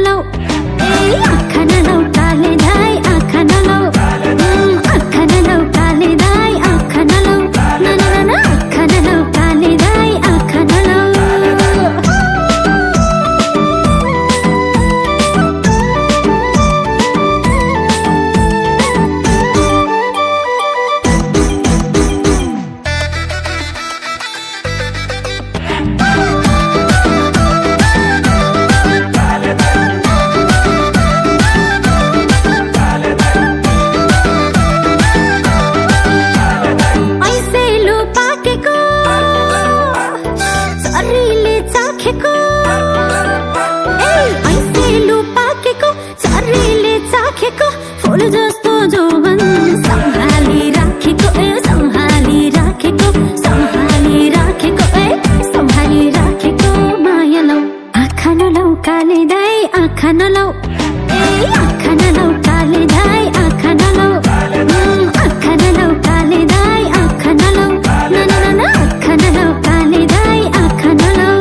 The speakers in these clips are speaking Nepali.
नलाऊ आँखा नलाऊ काले दाई आँखा नलाऊ आँखा नलाऊ काले दाई आँखा नलाऊ ना ना ना ना आँखा नलाऊ काले दाई आँखा नलाऊ फूल जस्तो जोवन सम्हाली राखेको माया लौ आँखा नलाऊ काले दाई आँखा नलाऊ आँखा नलाऊ काले दाई आँखा नलाऊ आँखा नलाऊ काले दाई आँखा नलाऊ ना ना ना ना आँखा नलाऊ काले दाई आँखा नलाऊ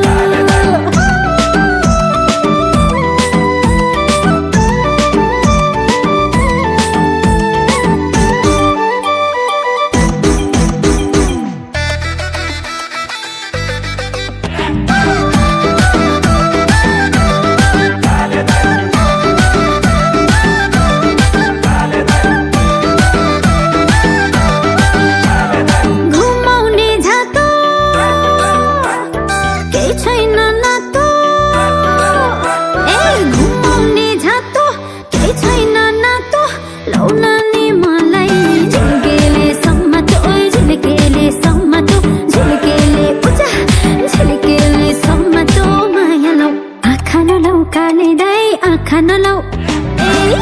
काले दाई आँखा नलाऊ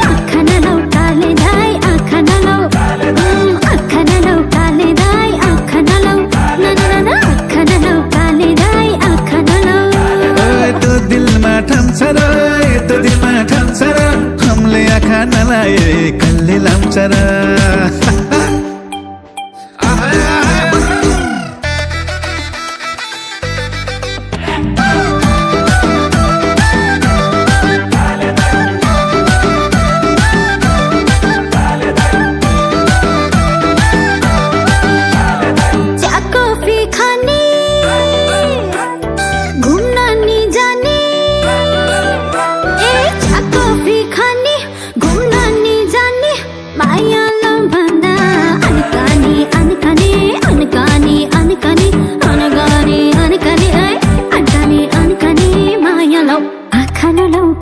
आँखा नलाऊ काले दाई आँखा नलाऊ आँखा नलाऊ काले दाई आँखा नलाऊ ना ना ना ना आँखा नलाऊ काले दाई आँखा नलाऊ यस्तो दिलमा ठान्छ र यस्तो दिलमा ठान्छ र हमले आँखा नलाए कल्ले लाउँछ र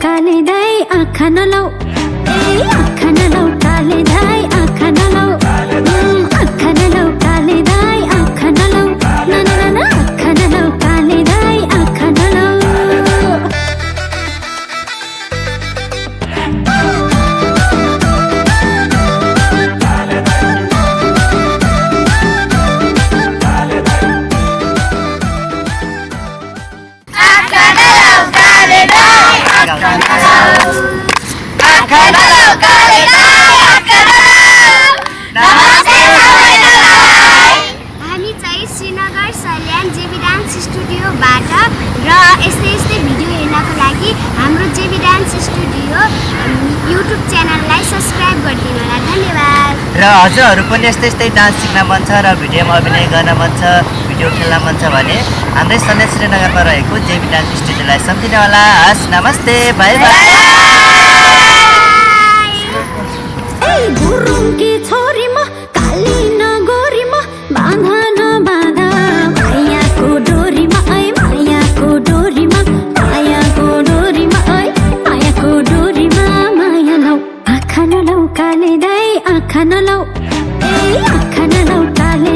काले दाई आँखा नलाऊ आँखा नलाऊ काले दाई आँखा नलाऊ आँखा नलाऊ काले दाई आँखा नलाऊ ना ना ना ना आँखा नलाऊ काले दाई आँखा नलाऊ हामी चाहिँ श्रीनगर सल्यान जेबी डान्स स्टुडियोबाट र यस्तै यस्तै भिडियो हेर्नको लागि हाम्रो जेबी डान्स स्टुडियो युट्युब च्यानललाई सब्स्क्राइब गरिदिनु होला धन्यवाद र हजुरहरू पनि यस्तै यस्तै डान्स सिक्न मन छ र भिडियोमा अभिनय गर्न मन छ भिडियो खेल्न मन छ भने हाम्रै सल्यान श्रीनगरमा रहेको जेबी डान्स स्टुडियोलाई सम्झिनु होला हस् नमस्ते बाई बाई गुरुङकी छोरीमा काली नगोरीमा बाँधा नबाँधा मायाको डोरीमा मायाको डोरीमा मायाको डोरीमा मायाको डोरीमा माया लौ आँखा नलाऊ काले दाई आँखा नलाऊ आँखा नलाऊ काले